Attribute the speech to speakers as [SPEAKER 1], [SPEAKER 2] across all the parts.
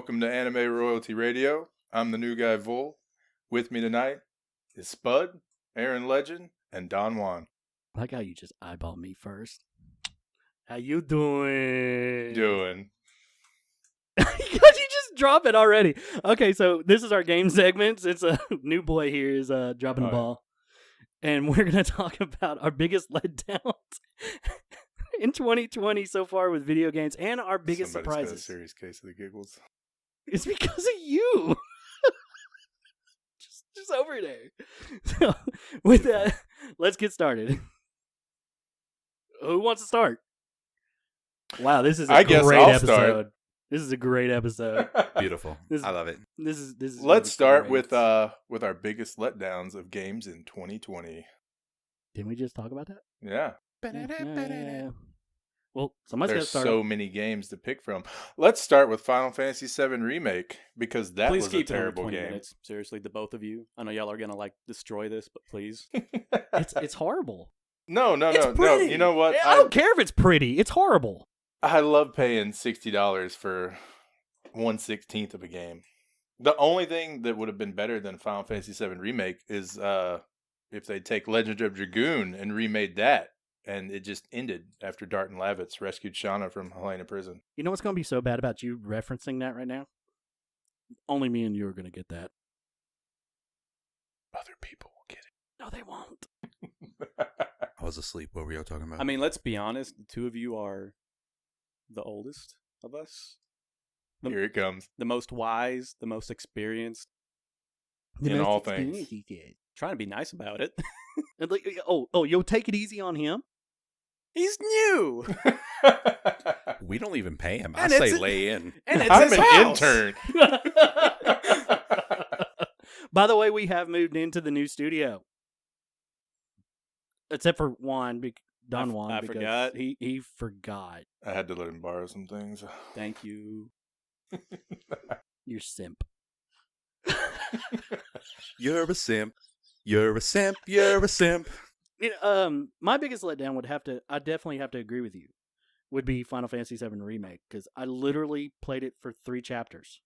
[SPEAKER 1] welcome to Anime Royalty Radio. I'm the new guy, Vol. With me tonight is Spud, Aaron Legend, and Don Juan.
[SPEAKER 2] I like how you just eyeball me first. How you doing? Because you just drop it already. Okay, so this is our game segments. It's a new boy here is dropping the ball. And we're going to talk about our biggest letdowns in 2020 so far with video games and our biggest
[SPEAKER 1] Somebody's
[SPEAKER 2] surprises.
[SPEAKER 1] got a serious case of the giggles.
[SPEAKER 2] It's because of you. just over there. So, with that, let's get started. Who wants to start? Wow, this is a great episode.
[SPEAKER 1] Start.
[SPEAKER 2] This is a great episode.
[SPEAKER 3] Beautiful. I love it.
[SPEAKER 2] This is.
[SPEAKER 1] Let's start with our biggest letdowns of games in 2020.
[SPEAKER 2] Didn't we just talk about that?
[SPEAKER 1] Yeah.
[SPEAKER 2] Yeah. Well, somebody's got to
[SPEAKER 1] There's
[SPEAKER 2] start.
[SPEAKER 1] so many games to pick from. Let's start with Final Fantasy VII Remake because that
[SPEAKER 4] please
[SPEAKER 1] was
[SPEAKER 4] keep
[SPEAKER 1] a terrible
[SPEAKER 4] it on 20
[SPEAKER 1] game.
[SPEAKER 4] Minutes. Seriously, the both of you. I know y'all are gonna destroy this, but please.
[SPEAKER 2] It's horrible.
[SPEAKER 1] No.
[SPEAKER 2] Pretty.
[SPEAKER 1] You know what?
[SPEAKER 2] I don't care if it's pretty. It's horrible.
[SPEAKER 1] I love paying $60 for 1/16 of a game. The only thing that would have been better than Final Fantasy VII Remake is if they take Legend of Dragoon and remade that, and it just ended after Darton Lavitz rescued Shauna from Helena prison.
[SPEAKER 2] You know what's going to be so bad about you referencing that right now? Only me and you are going to get that.
[SPEAKER 1] Other people will get
[SPEAKER 2] No, they won't.
[SPEAKER 3] I was asleep. What were y'all talking about?
[SPEAKER 4] I mean, let's be honest. The two of you are the oldest of us.
[SPEAKER 1] Here it comes.
[SPEAKER 4] The most wise, the most experienced.
[SPEAKER 1] In all things.
[SPEAKER 4] Trying to be nice about it.
[SPEAKER 2] And you'll take it easy on him?
[SPEAKER 4] He's new.
[SPEAKER 3] We don't even pay him. I
[SPEAKER 4] And
[SPEAKER 3] say
[SPEAKER 4] it's
[SPEAKER 3] lay in.
[SPEAKER 4] And it's
[SPEAKER 1] I'm
[SPEAKER 4] his
[SPEAKER 1] an
[SPEAKER 4] house.
[SPEAKER 1] intern.
[SPEAKER 2] By the way, we have moved into the new studio. Except for Juan, Don Juan.
[SPEAKER 4] I
[SPEAKER 2] because
[SPEAKER 4] forgot.
[SPEAKER 2] He forgot.
[SPEAKER 1] I had to let him borrow some things.
[SPEAKER 4] Thank you.
[SPEAKER 2] You're simp.
[SPEAKER 3] You're a simp. You're a simp. You're a simp.
[SPEAKER 2] My biggest letdown I definitely have to agree with you, would be Final Fantasy VII Remake, because I literally played it for 3 chapters.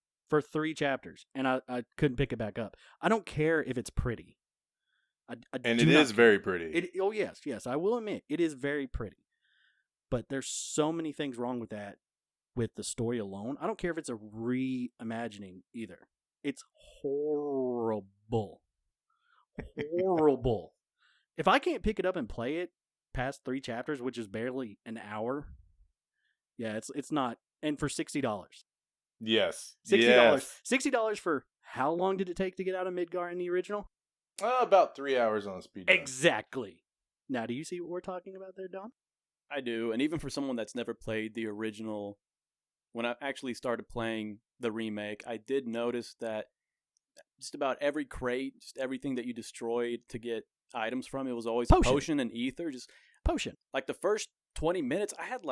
[SPEAKER 2] And I couldn't pick it back up. I don't care if it's pretty.
[SPEAKER 1] And it is very pretty.
[SPEAKER 2] Yes, I will admit, it is very pretty. But there's so many things wrong with that, with the story alone. I don't care if it's a reimagining either. It's horrible. Horrible. If I can't pick it up and play it past 3 chapters, which is barely an hour, yeah, it's not. And for $60.
[SPEAKER 1] Yes.
[SPEAKER 2] $60.
[SPEAKER 1] Yes.
[SPEAKER 2] $60 for how long did it take to get out of Midgar in the original?
[SPEAKER 1] About 3 hours on a speed run.
[SPEAKER 2] Exactly. Now, do you see what we're talking about there, Don?
[SPEAKER 4] I do. And even for someone that's never played the original, when I actually started playing the remake, I did notice that just about every crate, just everything that you destroyed to get items from, it was always potion and ether. Just
[SPEAKER 2] potion.
[SPEAKER 4] Like the first 20 minutes, I had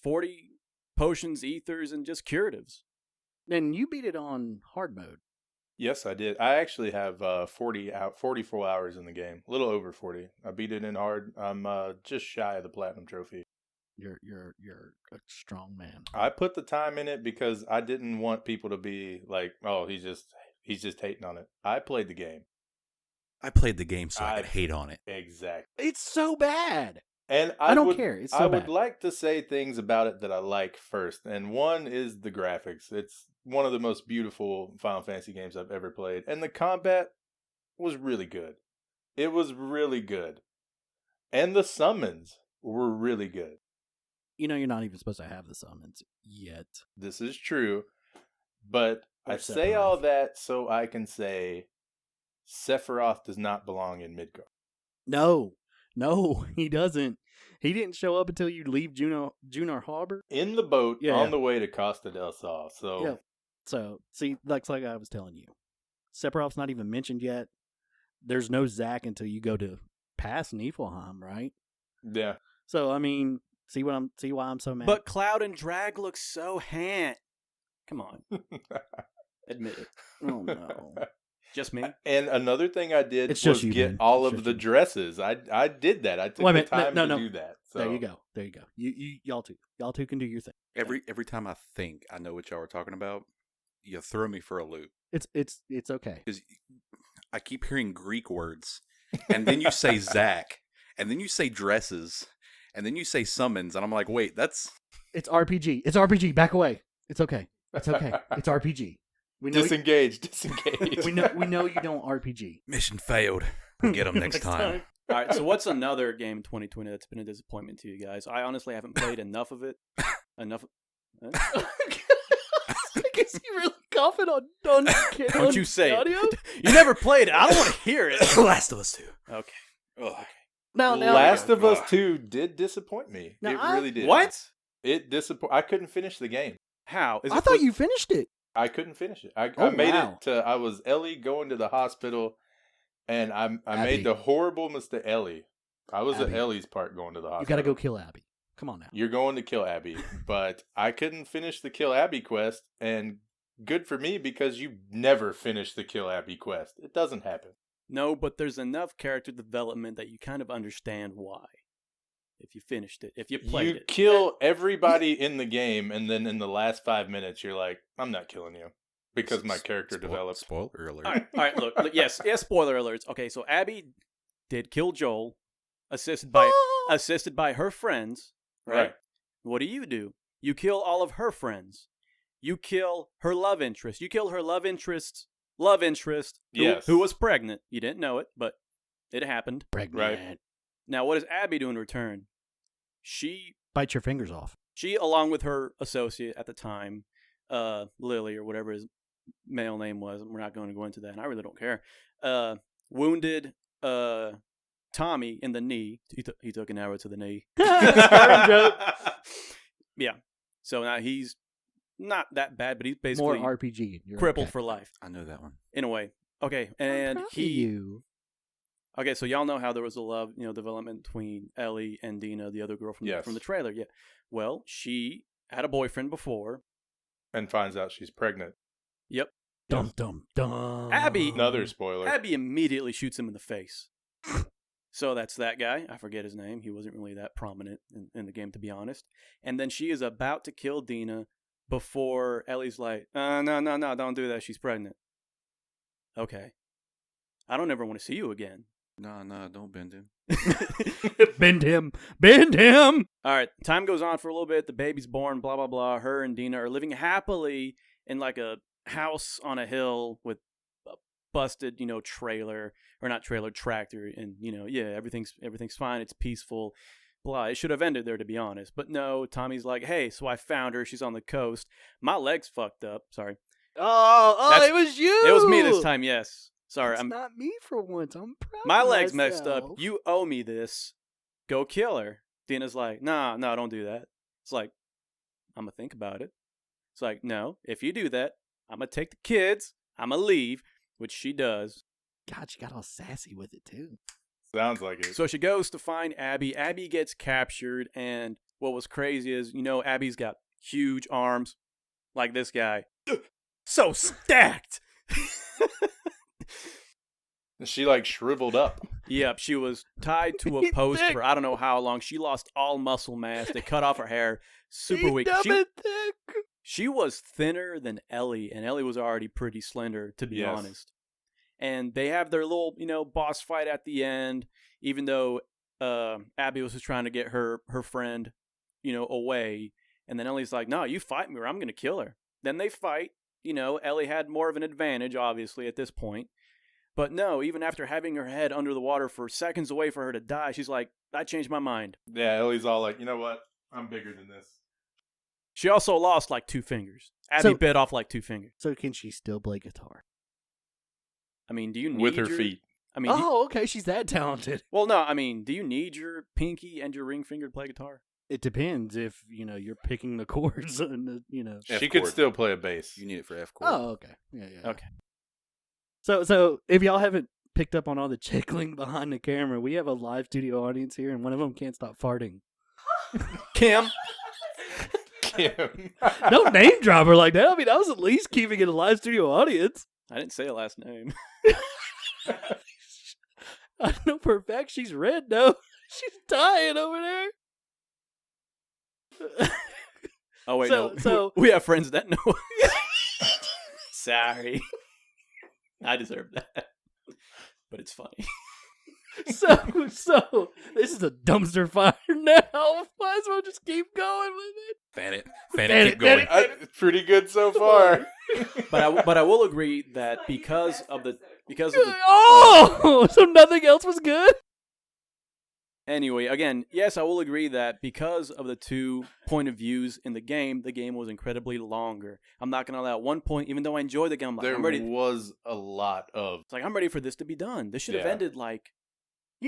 [SPEAKER 4] 40 potions, ethers, and just curatives.
[SPEAKER 2] And you beat it on hard mode.
[SPEAKER 1] Yes, I did. I actually have 44 hours in the game. A little over 40. I beat it in hard. I'm just shy of the platinum trophy.
[SPEAKER 2] You're a strong man.
[SPEAKER 1] I put the time in it because I didn't want people to be like, "Oh, he's just hating on it." I played the game.
[SPEAKER 3] I played the game so I could hate on it.
[SPEAKER 1] Exactly.
[SPEAKER 2] It's so bad.
[SPEAKER 1] And
[SPEAKER 2] I don't care. It's so
[SPEAKER 1] I
[SPEAKER 2] bad.
[SPEAKER 1] would like to say things about it that I like first. And one is the graphics. It's one of the most beautiful Final Fantasy games I've ever played. And the combat was really good. It was really good. And the summons were really good.
[SPEAKER 2] You know, you're not even supposed to have the summons yet.
[SPEAKER 1] This is true. But
[SPEAKER 2] Or
[SPEAKER 1] I say
[SPEAKER 2] Sephiroth.
[SPEAKER 1] all that so I can say Sephiroth does not belong in Midgar.
[SPEAKER 2] No, he doesn't. He didn't show up until you leave Junar Harbor.
[SPEAKER 1] In the boat
[SPEAKER 2] Yeah.
[SPEAKER 1] on the way to Costa del Sol. So
[SPEAKER 2] Yeah. So, see, like I was telling you, Sephiroth's not even mentioned yet. There's no Zack until you go to past Niflheim, right?
[SPEAKER 1] yeah.
[SPEAKER 2] So, I mean, see why I'm so mad.
[SPEAKER 4] But Cloud and Drag look so Come on. Admit it.
[SPEAKER 2] Oh no.
[SPEAKER 4] Just me?
[SPEAKER 1] And another thing I did
[SPEAKER 2] It's just
[SPEAKER 1] was
[SPEAKER 2] you,
[SPEAKER 1] get
[SPEAKER 2] man.
[SPEAKER 1] all
[SPEAKER 2] It's
[SPEAKER 1] of
[SPEAKER 2] just
[SPEAKER 1] the
[SPEAKER 2] you.
[SPEAKER 1] dresses. I did that. I took
[SPEAKER 2] Wait a
[SPEAKER 1] the
[SPEAKER 2] minute.
[SPEAKER 1] time
[SPEAKER 2] No.
[SPEAKER 1] to do that. So
[SPEAKER 2] There you go. There you go. Y'all two can do your thing.
[SPEAKER 3] Every time I think I know what y'all are talking about, you throw me for a loop.
[SPEAKER 2] It's okay.
[SPEAKER 3] Because I keep hearing Greek words, and then you say Zach, and then you say dresses, and then you say summons, and I'm like, wait, that's
[SPEAKER 2] It's RPG. It's RPG. Back away. It's okay. It's okay. It's RPG. We know
[SPEAKER 1] disengage.
[SPEAKER 2] we know you don't RPG.
[SPEAKER 3] mission failed. We'll get them next time.
[SPEAKER 4] All right, so what's another game in 2020 that's been a disappointment to you guys? I honestly haven't played enough of it.
[SPEAKER 2] Is he really coughing on
[SPEAKER 4] Don't you say it.
[SPEAKER 2] audio?
[SPEAKER 4] You never played it. I don't want to hear it.
[SPEAKER 3] Last of Us 2.
[SPEAKER 4] Okay.
[SPEAKER 3] Ugh.
[SPEAKER 2] Now,
[SPEAKER 1] Last of Us 2 did disappoint me.
[SPEAKER 2] Now,
[SPEAKER 1] It really did.
[SPEAKER 4] What?
[SPEAKER 1] It I couldn't finish the game.
[SPEAKER 4] How? Is
[SPEAKER 2] I
[SPEAKER 4] it
[SPEAKER 2] thought
[SPEAKER 4] for-
[SPEAKER 2] you finished it.
[SPEAKER 1] I couldn't finish it. I
[SPEAKER 2] Oh,
[SPEAKER 1] made
[SPEAKER 2] wow.
[SPEAKER 1] it to. I was Ellie going to the hospital, and I
[SPEAKER 2] Abby.
[SPEAKER 1] made the horrible mistake. Ellie. I was at
[SPEAKER 2] Abby.
[SPEAKER 1] Ellie's part going to the hospital.
[SPEAKER 2] You got to go kill Abby. Come on now.
[SPEAKER 1] You're going to kill Abby, but I couldn't finish the kill Abby quest, and good for me because you never finish the kill Abby quest. It doesn't happen.
[SPEAKER 4] No, but there's enough character development that you kind of understand why. If you finished it, if you played
[SPEAKER 1] You
[SPEAKER 4] it.
[SPEAKER 1] kill everybody in the game, and then in the last 5 minutes, you're like, I'm not killing you because my character developed.
[SPEAKER 3] Spoiler alert.
[SPEAKER 4] All right, look, yes, spoiler alerts. Okay, so Abby did kill Joel, assisted by her friends, right? What do? You kill all of her friends. You kill her love interest. You kill her love interest's love interest,
[SPEAKER 1] Yes.
[SPEAKER 4] who was pregnant. You didn't know it, but it happened.
[SPEAKER 2] Pregnant.
[SPEAKER 4] Now, what does Abby do in return? She,
[SPEAKER 2] Bite your fingers off.
[SPEAKER 4] along with her associate at the time, Lily or whatever his male name was, we're not going to go into that, and I really don't care, wounded Tommy in the knee. He took an arrow to the knee. Yeah. So now he's not that bad, but he's basically
[SPEAKER 2] More RPG. You're
[SPEAKER 4] crippled
[SPEAKER 2] okay.
[SPEAKER 4] for life,
[SPEAKER 3] I know that one.
[SPEAKER 4] in a way. Okay,
[SPEAKER 2] I'm
[SPEAKER 4] and
[SPEAKER 2] proud of
[SPEAKER 4] he...
[SPEAKER 2] you.
[SPEAKER 4] Okay, so y'all know how there was a love, development between Ellie and Dina, the other girl from
[SPEAKER 1] Yes.
[SPEAKER 4] from the trailer. Yeah. Well, she had a boyfriend before.
[SPEAKER 1] And finds out she's pregnant.
[SPEAKER 4] Yep.
[SPEAKER 2] Dum dum dum.
[SPEAKER 4] Abby-
[SPEAKER 1] Another spoiler.
[SPEAKER 4] Abby immediately shoots him in the face. So that's that guy. I forget his name. He wasn't really that prominent in the game, to be honest. And then she is about to kill Dina before Ellie's like, no, don't do that. She's pregnant. Okay. I don't ever want to see you again.
[SPEAKER 3] No, don't bend him.
[SPEAKER 2] Bend him. Bend him.
[SPEAKER 4] All right, time goes on for a little bit. The baby's born, blah, blah, blah. Her and Dina are living happily in like a house on a hill with a busted, trailer, or not trailer, tractor. And, everything's fine. It's peaceful. Blah. It should have ended there, to be honest. But no, Tommy's like, hey, so I found her. She's on the coast. My leg's fucked up. Sorry.
[SPEAKER 2] Oh, it was you.
[SPEAKER 4] It was me this time, yes. Sorry.
[SPEAKER 2] It's not me for once. I'm proud.
[SPEAKER 4] My
[SPEAKER 2] of
[SPEAKER 4] leg's messed up.
[SPEAKER 2] myself.
[SPEAKER 4] You owe me this. Go kill her. Dina's like, no, don't do that. It's like, I'm going to think about it. It's like, no, if you do that, I'm going to take the kids. I'm going to leave, which she does.
[SPEAKER 2] God, you got all sassy with it too.
[SPEAKER 1] Sounds like it.
[SPEAKER 4] So she goes to find Abby. Abby gets captured. And what was crazy is, Abby's got huge arms like this guy. So stacked.
[SPEAKER 1] She like shriveled up.
[SPEAKER 4] Yep, she was tied to a
[SPEAKER 2] He's
[SPEAKER 4] post
[SPEAKER 2] thick.
[SPEAKER 4] for I don't know how long. She lost all muscle mass. They cut off her hair. Super
[SPEAKER 2] He's
[SPEAKER 4] weak.
[SPEAKER 2] dumb and thick.
[SPEAKER 4] She was thinner than Ellie, and Ellie was already pretty slender, to be
[SPEAKER 1] Yes.
[SPEAKER 4] honest. And they have their little, boss fight at the end, even though Abby was just trying to get her friend, away. And then Ellie's like, no, you fight me or I'm going to kill her. Then they fight. Ellie had more of an advantage, obviously, at this point. But no, even after having her head under the water for seconds away for her to die, she's like, I changed my mind.
[SPEAKER 1] Yeah, Ellie's all like, you know what? I'm bigger than this.
[SPEAKER 4] She also lost like 2 fingers. Abby
[SPEAKER 2] So-
[SPEAKER 4] bit off like 2 fingers.
[SPEAKER 2] So can she still play guitar?
[SPEAKER 4] I mean, do you need
[SPEAKER 1] With her
[SPEAKER 4] your-
[SPEAKER 1] feet.
[SPEAKER 4] I mean,
[SPEAKER 2] Oh, okay. She's that talented.
[SPEAKER 4] well, no, I mean, do you need your pinky and your ring finger to play guitar?
[SPEAKER 2] It depends if you're picking the chords and
[SPEAKER 3] F
[SPEAKER 1] She could
[SPEAKER 3] chord.
[SPEAKER 1] still play a bass.
[SPEAKER 3] You need it for F chord.
[SPEAKER 2] Oh, okay. Yeah.
[SPEAKER 4] Okay.
[SPEAKER 2] So if y'all haven't picked up on all the chickling behind the camera, we have a live studio audience here, and one of them can't stop farting.
[SPEAKER 4] Kim,
[SPEAKER 1] Kim.
[SPEAKER 2] Don't name drop her like that. I mean, I was at least keeping it a live studio audience.
[SPEAKER 4] I didn't say a last name.
[SPEAKER 2] I know for a fact she's red, though. She's dying over there.
[SPEAKER 4] Oh wait,
[SPEAKER 2] So-
[SPEAKER 4] no.
[SPEAKER 2] so-
[SPEAKER 4] We have friends that know. Sorry, I deserve that, but it's funny.
[SPEAKER 2] So this is a dumpster fire now. Might as well just keep going with it.
[SPEAKER 3] Fan it,
[SPEAKER 2] Fan
[SPEAKER 3] keep going.
[SPEAKER 2] it.
[SPEAKER 1] Pretty good so far.
[SPEAKER 4] But I will agree that because of the
[SPEAKER 2] Oh, so nothing else was good.
[SPEAKER 4] anyway, again, yes, I will agree that because of the 2 point of views in the game was incredibly longer. I'm not gonna allow 1 point, even though I enjoy the game. I'm like,
[SPEAKER 1] There
[SPEAKER 4] I'm ready.
[SPEAKER 1] was a lot of.
[SPEAKER 4] It's like I'm ready for this to be done. This should have
[SPEAKER 1] Yeah.
[SPEAKER 4] ended like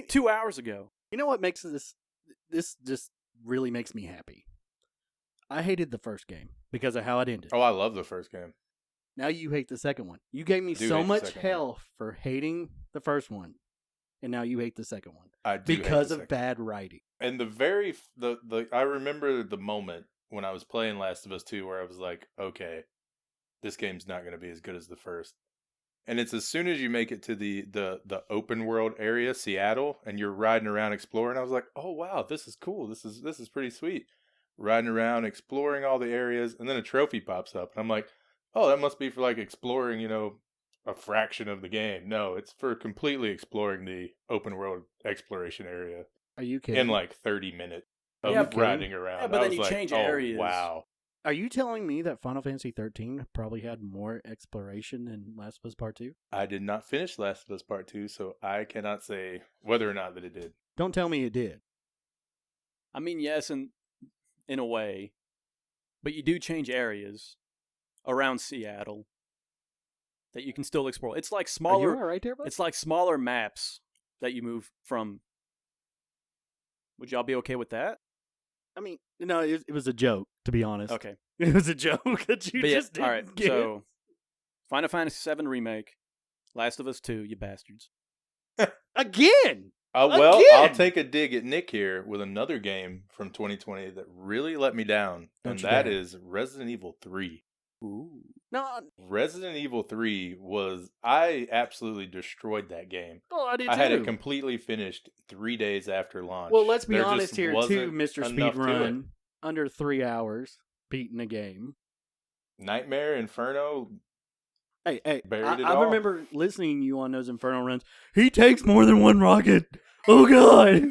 [SPEAKER 4] 2 hours ago.
[SPEAKER 2] You know what makes this just really makes me happy? I hated the first game because of how it ended.
[SPEAKER 1] Oh, I love the first game.
[SPEAKER 2] Now you hate the second one. You gave me
[SPEAKER 1] Do
[SPEAKER 2] so
[SPEAKER 1] hate the
[SPEAKER 2] much
[SPEAKER 1] second
[SPEAKER 2] hell for hating the first one, and now you hate the second one
[SPEAKER 1] I do hate
[SPEAKER 2] because
[SPEAKER 1] the
[SPEAKER 2] of
[SPEAKER 1] second.
[SPEAKER 2] bad writing.
[SPEAKER 1] And the I remember the moment when I was playing Last of Us 2 where I was like, okay, this game's not going to be as good as the first. And it's as soon as you make it to the open world area, Seattle, and you're riding around exploring, I was like, oh wow, this is cool. This is pretty sweet. Riding around, exploring all the areas, and then a trophy pops up, and I'm like, oh, that must be for like exploring, a fraction of the game. No, it's for completely exploring the open world exploration area
[SPEAKER 2] Are you kidding?
[SPEAKER 1] in like 30 minutes of
[SPEAKER 4] Yeah,
[SPEAKER 1] riding around.
[SPEAKER 4] yeah, but
[SPEAKER 1] I
[SPEAKER 4] then
[SPEAKER 1] was
[SPEAKER 4] you
[SPEAKER 1] like,
[SPEAKER 4] change
[SPEAKER 1] oh,
[SPEAKER 4] areas.
[SPEAKER 1] wow.
[SPEAKER 2] Are you telling me that Final Fantasy 13 probably had more exploration than Last of Us Part 2?
[SPEAKER 1] I did not finish Last of Us Part 2, so I cannot say whether or not that it did.
[SPEAKER 2] Don't tell me it did.
[SPEAKER 4] I mean, yes, and in a way, but you do change areas around Seattle that you can still explore. It's like
[SPEAKER 2] Are you
[SPEAKER 4] smaller.
[SPEAKER 2] all right there, bud?
[SPEAKER 4] It's like smaller maps that you move from. Would y'all be okay with that?
[SPEAKER 2] I mean, no, it was a joke, to be honest.
[SPEAKER 4] Okay.
[SPEAKER 2] It was a joke that you
[SPEAKER 4] But yeah,
[SPEAKER 2] just didn't
[SPEAKER 4] all right.
[SPEAKER 2] get.
[SPEAKER 4] So, Final Fantasy VII Remake, Last of Us 2, you bastards.
[SPEAKER 2] Again!
[SPEAKER 1] Well,
[SPEAKER 2] Again!
[SPEAKER 1] I'll take a dig at Nick here with another game from 2020 that really let me down,
[SPEAKER 2] Don't
[SPEAKER 1] and
[SPEAKER 2] you
[SPEAKER 1] that
[SPEAKER 2] dare.
[SPEAKER 1] is Resident Evil 3.
[SPEAKER 4] Ooh.
[SPEAKER 2] No,
[SPEAKER 1] Resident Evil 3 I absolutely destroyed that game.
[SPEAKER 2] oh, I did
[SPEAKER 1] I had
[SPEAKER 2] too.
[SPEAKER 1] it completely finished 3 days after launch.
[SPEAKER 2] Well, let's be
[SPEAKER 1] There
[SPEAKER 2] honest
[SPEAKER 1] just
[SPEAKER 2] here, too,
[SPEAKER 1] wasn't
[SPEAKER 2] Mr.
[SPEAKER 1] enough to it.
[SPEAKER 2] Speedrun. Under 3 hours, beating a game.
[SPEAKER 1] Nightmare, Inferno,
[SPEAKER 2] Hey,
[SPEAKER 1] Buried it
[SPEAKER 2] I
[SPEAKER 1] all.
[SPEAKER 2] remember listening to you on those Inferno runs. He takes more than one rocket. Oh, God.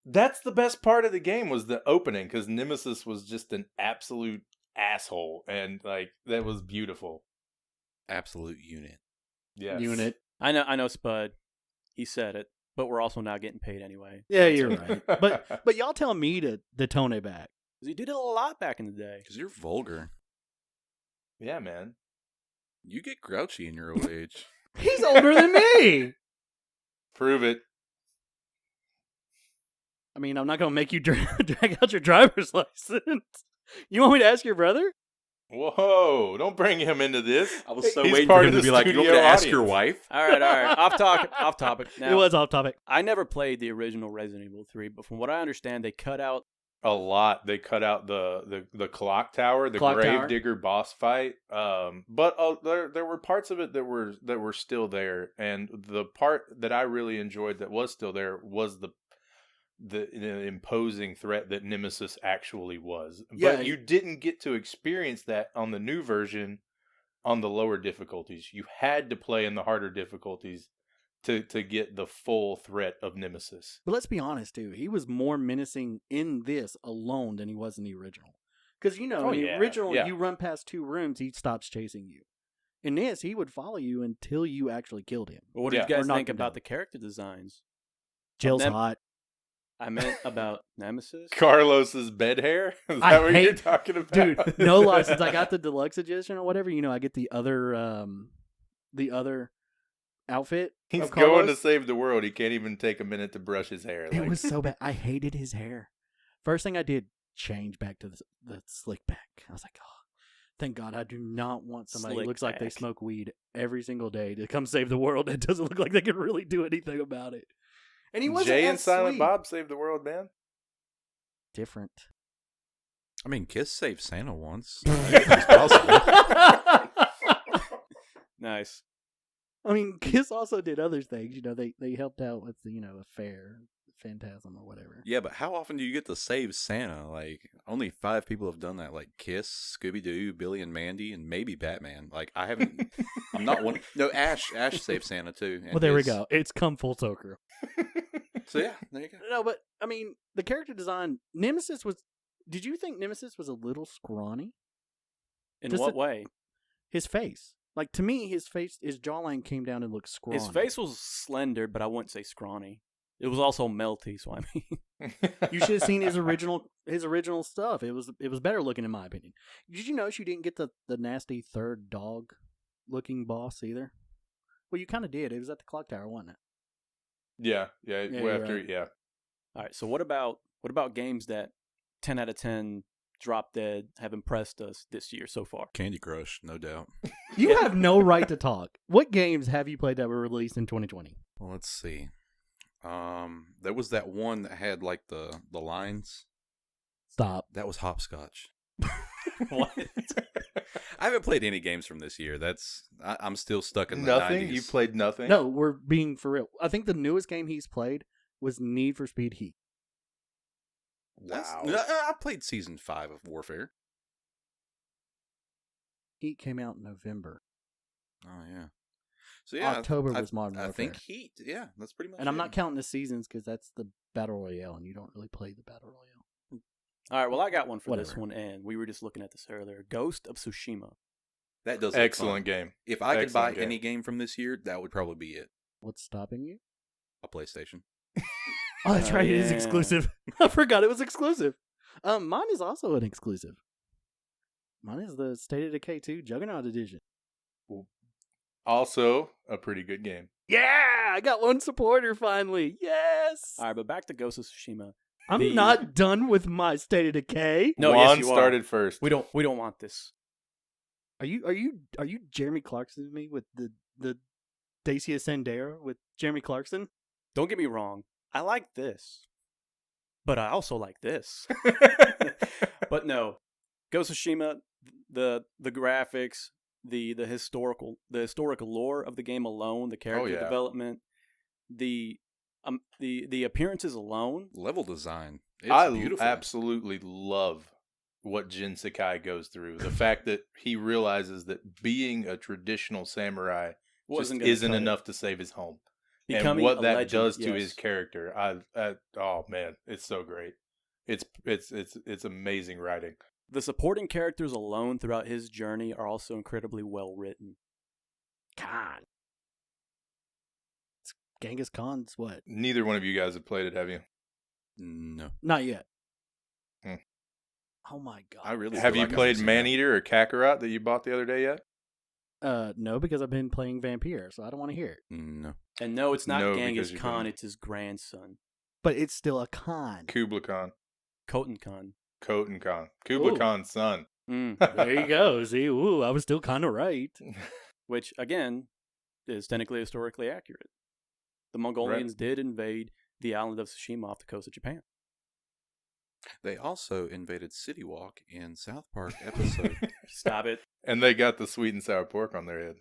[SPEAKER 1] That's the best part of the game was the opening because Nemesis was just an absolute asshole, and like that was beautiful.
[SPEAKER 3] Absolute unit.
[SPEAKER 1] Yes.
[SPEAKER 2] Unit.
[SPEAKER 4] I know, Spud. He said it, but we're also not getting paid anyway.
[SPEAKER 2] Yeah, you're right. But y'all tell me to tone it back.
[SPEAKER 4] 'Cause he did it a lot back in the day.
[SPEAKER 3] Because you're vulgar.
[SPEAKER 1] Yeah, man.
[SPEAKER 3] You get grouchy in your old age.
[SPEAKER 2] He's older than me.
[SPEAKER 1] Prove it.
[SPEAKER 2] I mean, I'm not going to make you drag out your driver's license. You want me to ask your brother?
[SPEAKER 1] Whoa! Don't bring him into this.
[SPEAKER 3] I was so
[SPEAKER 1] He's
[SPEAKER 3] waiting
[SPEAKER 1] part
[SPEAKER 3] for
[SPEAKER 1] of
[SPEAKER 3] him to
[SPEAKER 1] the
[SPEAKER 3] be like, you want me to
[SPEAKER 1] studio
[SPEAKER 3] ask your
[SPEAKER 1] audience."
[SPEAKER 3] wife?
[SPEAKER 4] All right. Off topic. Now,
[SPEAKER 2] It was off topic.
[SPEAKER 4] I never played the original Resident Evil 3, but from what I understand, they cut out.
[SPEAKER 1] A lot. They cut out the clock tower, the
[SPEAKER 2] Clock tower.
[SPEAKER 1] Gravedigger boss fight. But there were parts of it that were still there, and the part that I really enjoyed that was still there was the imposing threat that Nemesis actually was.
[SPEAKER 2] Yeah.
[SPEAKER 1] But you didn't get to experience that on the new version on the lower difficulties. You had to play in the harder difficulties to get the full threat of Nemesis.
[SPEAKER 2] But let's be honest, too. He was more menacing in this alone than he was in the original. Because, in the original,
[SPEAKER 1] yeah.
[SPEAKER 2] you run past 2 rooms, he stops chasing you. In this, he would follow you until you actually killed him.
[SPEAKER 4] But what did
[SPEAKER 1] Yeah.
[SPEAKER 4] you guys
[SPEAKER 2] Or knocked
[SPEAKER 4] think
[SPEAKER 2] him
[SPEAKER 4] about
[SPEAKER 2] down.
[SPEAKER 4] the character designs?
[SPEAKER 2] Jill's
[SPEAKER 4] them-
[SPEAKER 2] hot.
[SPEAKER 4] I meant about Nemesis.
[SPEAKER 1] Carlos's bed hair? Is
[SPEAKER 2] I
[SPEAKER 1] that what you're
[SPEAKER 2] hate-
[SPEAKER 1] talking about?
[SPEAKER 2] Dude, no lie. Since I got the deluxe edition or whatever, I get the other outfit.
[SPEAKER 1] He's
[SPEAKER 2] of
[SPEAKER 1] going to
[SPEAKER 2] Carlos.
[SPEAKER 1] save the world. He can't even take a minute to brush his hair.
[SPEAKER 2] It was so bad. I hated his hair. First thing I did, change back to the slick back. I was like, oh, thank God. I do not want somebody who
[SPEAKER 4] Slick
[SPEAKER 2] looks like they
[SPEAKER 4] back.
[SPEAKER 2] smoke weed every single day to come save the world. It doesn't look like they can really do anything about it. And he wasn't
[SPEAKER 1] Jay and
[SPEAKER 2] as
[SPEAKER 1] Silent
[SPEAKER 2] sweet.
[SPEAKER 1] Bob saved the world, man.
[SPEAKER 2] Different.
[SPEAKER 3] I mean, Kiss saved Santa once. Anything's possible.
[SPEAKER 4] Nice.
[SPEAKER 2] I mean, Kiss also did other things. They helped out with a fair phantasm or whatever.
[SPEAKER 3] Yeah, but how often do you get to save Santa? Like, Only 5 people have done that, like Kiss, Scooby-Doo, Billy and Mandy, and maybe Batman. Like, I haven't... I'm not one... No, Ash saved Santa, too.
[SPEAKER 2] Well, there we go. It's come full circle.
[SPEAKER 3] So, yeah, there you go.
[SPEAKER 2] No, but, I mean, the character design, Nemesis was... Did you think Nemesis was a little scrawny?
[SPEAKER 4] In
[SPEAKER 2] Just
[SPEAKER 4] what way?
[SPEAKER 2] His face. Like, to me, his jawline came down and looked scrawny.
[SPEAKER 4] His face was slender, but I wouldn't say scrawny. It was also melty, so I mean...
[SPEAKER 2] You should have seen his original stuff. It was better looking, in my opinion. Did you notice you didn't get the nasty third dog looking boss either? Well, you kind of did. It was at the clock tower, wasn't it?
[SPEAKER 1] Yeah.
[SPEAKER 2] you're right.
[SPEAKER 1] Yeah.
[SPEAKER 4] All right, so what about games that 10 out of 10 drop dead have impressed us this year so far?
[SPEAKER 3] Candy Crush, no doubt.
[SPEAKER 2] You have no right to talk. What games have you played that were released in 2020?
[SPEAKER 3] Well, let's see. There was that one that had, like, the lines.
[SPEAKER 2] Stop.
[SPEAKER 3] That was Hopscotch.
[SPEAKER 4] What?
[SPEAKER 3] I haven't played any games from this year. I'm still stuck in the
[SPEAKER 1] Nothing?
[SPEAKER 3] 90s.
[SPEAKER 1] You played nothing?
[SPEAKER 2] No, we're being for real. I think the newest game he's played was Need for Speed Heat.
[SPEAKER 1] Wow.
[SPEAKER 3] I played Season 5 of Warfare.
[SPEAKER 2] Heat came out in November.
[SPEAKER 3] Oh, yeah. So, yeah.
[SPEAKER 2] October was Modern
[SPEAKER 3] I
[SPEAKER 2] Warfare.
[SPEAKER 3] think Heat. Yeah, that's pretty much
[SPEAKER 2] And I'm
[SPEAKER 3] it.
[SPEAKER 2] not counting the seasons because that's the Battle Royale, and you don't really play the Battle Royale.
[SPEAKER 4] All right, well, I got one for this
[SPEAKER 2] Whatever.
[SPEAKER 4] one, and we were just looking at this earlier. Ghost of Tsushima.
[SPEAKER 3] That does look
[SPEAKER 1] Excellent
[SPEAKER 3] fun.
[SPEAKER 1] game.
[SPEAKER 3] If I could buy
[SPEAKER 1] Excellent game.
[SPEAKER 3] any game from this year, that would probably be it.
[SPEAKER 2] What's stopping you?
[SPEAKER 3] A PlayStation.
[SPEAKER 2] Oh, that's
[SPEAKER 4] Oh,
[SPEAKER 2] right. It is
[SPEAKER 4] yeah.
[SPEAKER 2] exclusive. I forgot it was exclusive. Mine is also an exclusive. Mine is the State of Decay 2 Juggernaut Edition.
[SPEAKER 1] Also, a pretty good game.
[SPEAKER 2] Yeah, I got one supporter finally. Yes.
[SPEAKER 4] All right, but back to Ghost of Tsushima.
[SPEAKER 2] I'm
[SPEAKER 4] the-
[SPEAKER 2] not done with my State of Decay.
[SPEAKER 4] No,
[SPEAKER 1] Juan
[SPEAKER 4] yes, you are.
[SPEAKER 1] started first.
[SPEAKER 4] We don't want this.
[SPEAKER 2] Are you Jeremy Clarkson me with the Dacia Sandero with Jeremy Clarkson?
[SPEAKER 4] Don't get me wrong. I like this, but I also like this. But no, Ghost of Tsushima, the graphics, the historical lore of the game alone, the character
[SPEAKER 1] yeah.
[SPEAKER 4] development, the appearances alone.
[SPEAKER 3] Level design. It's
[SPEAKER 1] I
[SPEAKER 3] beautiful.
[SPEAKER 1] absolutely love what Jin Sakai goes through. The fact that he realizes that being a traditional samurai
[SPEAKER 4] Wasn't
[SPEAKER 1] just
[SPEAKER 4] gonna
[SPEAKER 1] isn't
[SPEAKER 4] cut it.
[SPEAKER 1] enough to save his home. And
[SPEAKER 4] Becoming
[SPEAKER 1] what
[SPEAKER 4] a
[SPEAKER 1] that
[SPEAKER 4] legend,
[SPEAKER 1] does to
[SPEAKER 4] yes.
[SPEAKER 1] his character, oh man, it's so great. It's amazing writing.
[SPEAKER 4] The supporting characters alone throughout his journey are also incredibly well written.
[SPEAKER 2] God. It's Genghis Khan's what?
[SPEAKER 1] Neither one of you guys have played it, have you?
[SPEAKER 3] No.
[SPEAKER 2] Not yet.
[SPEAKER 1] Hmm.
[SPEAKER 2] Oh my god.
[SPEAKER 3] I really
[SPEAKER 1] Have
[SPEAKER 3] feel
[SPEAKER 1] you
[SPEAKER 3] like I
[SPEAKER 1] played
[SPEAKER 3] haven't seen that.
[SPEAKER 1] Maneater or Kakarot that you bought the other day yet?
[SPEAKER 2] No, because I've been playing Vampire, so I don't want to hear it.
[SPEAKER 3] No.
[SPEAKER 4] And no, it's not
[SPEAKER 1] No,
[SPEAKER 4] Genghis
[SPEAKER 1] because you
[SPEAKER 4] Khan,
[SPEAKER 1] don't.
[SPEAKER 4] it's his grandson,
[SPEAKER 2] But it's still a con.
[SPEAKER 1] Kubla Khan.
[SPEAKER 4] Khotan Khan.
[SPEAKER 1] Khotan Khan. Kubla
[SPEAKER 2] Ooh.
[SPEAKER 1] Khan's son.
[SPEAKER 4] Mm.
[SPEAKER 2] There you go. See, ooh, I was still kind of right.
[SPEAKER 4] Which, again, is technically historically accurate. The Mongolians did invade the island of Tsushima off the coast of Japan.
[SPEAKER 3] They also invaded City Walk in South Park episode.
[SPEAKER 4] Stop it.
[SPEAKER 1] And they got the sweet and sour pork on their head.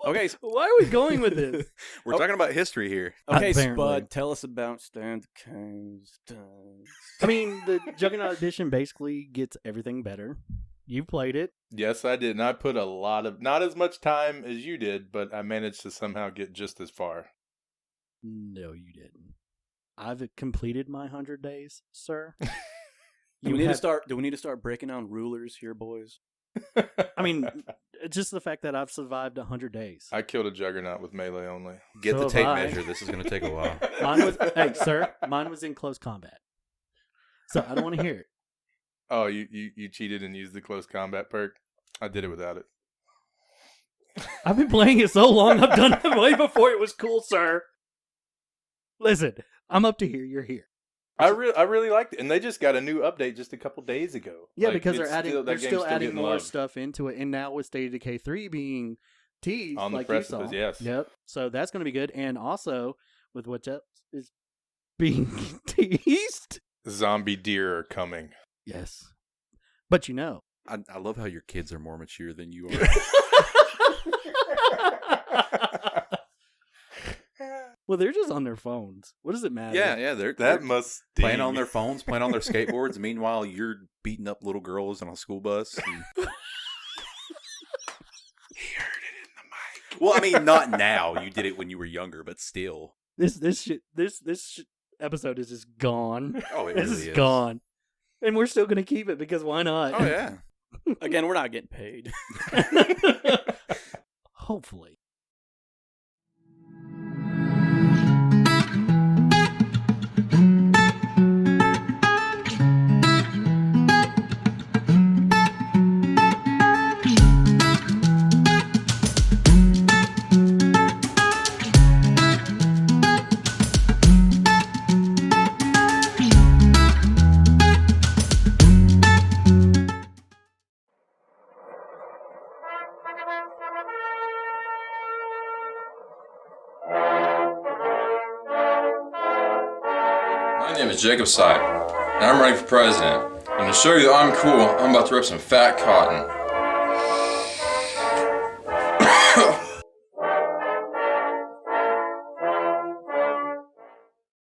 [SPEAKER 4] Okay,
[SPEAKER 2] Why are we going with this?
[SPEAKER 3] We're talking about history here.
[SPEAKER 4] okay,
[SPEAKER 2] Apparently.
[SPEAKER 4] Spud, tell us about Stand King's
[SPEAKER 2] I mean, the Juggernaut Edition basically gets everything better. You played it.
[SPEAKER 1] Yes, I did. And I put a lot of, not as much time as you did, but I managed to somehow get just as far.
[SPEAKER 2] No, you didn't. I've completed my 100 days, sir.
[SPEAKER 4] Do we need to start breaking down rulers here, boys?
[SPEAKER 2] I mean, it's just the fact that I've survived 100 days.
[SPEAKER 1] I killed a juggernaut with melee only.
[SPEAKER 3] Get
[SPEAKER 2] So
[SPEAKER 3] the
[SPEAKER 2] have
[SPEAKER 3] tape
[SPEAKER 2] I.
[SPEAKER 3] measure. This is going to take a while.
[SPEAKER 2] Mine was, hey, sir, mine was in close combat. So I don't want to hear it.
[SPEAKER 1] Oh, you cheated and used the close combat perk? I did it without it.
[SPEAKER 2] I've been playing it so long, I've done it way before it was cool, sir. Listen, I'm up to here. You're here.
[SPEAKER 1] I really liked it, and they just got a new update just a couple days ago.
[SPEAKER 2] Yeah,
[SPEAKER 1] Like,
[SPEAKER 2] because
[SPEAKER 1] it's
[SPEAKER 2] they're
[SPEAKER 1] that game's
[SPEAKER 2] still adding
[SPEAKER 1] getting
[SPEAKER 2] more
[SPEAKER 1] loved.
[SPEAKER 2] stuff into it, and now with State of Decay 3 being teased,
[SPEAKER 1] On the
[SPEAKER 2] like
[SPEAKER 1] precipice,
[SPEAKER 2] you saw.
[SPEAKER 1] yes.
[SPEAKER 2] Yep. So that's going to be good, and also with what else is being teased.
[SPEAKER 1] Zombie deer are coming.
[SPEAKER 2] Yes, but you know.
[SPEAKER 3] I love how your kids are more mature than you are.
[SPEAKER 2] Well, they're just on their phones. What does it matter?
[SPEAKER 3] Yeah, they're
[SPEAKER 1] That must
[SPEAKER 3] playing
[SPEAKER 1] sting.
[SPEAKER 3] on their phones, playing on their skateboards. Meanwhile, you're beating up little girls on a school bus. And...
[SPEAKER 1] He heard it in the mic.
[SPEAKER 3] Well, I mean, not now. You did it when you were younger, but still.
[SPEAKER 2] This episode is just gone.
[SPEAKER 3] Oh, it
[SPEAKER 2] This
[SPEAKER 3] really
[SPEAKER 2] is gone. And we're still gonna keep it because why not?
[SPEAKER 3] Oh yeah.
[SPEAKER 4] Again, we're not getting paid.
[SPEAKER 2] Hopefully.
[SPEAKER 5] My name is Jacob Sipe, and I'm running for president. And to show you that I'm cool, I'm about to rip some fat cotton.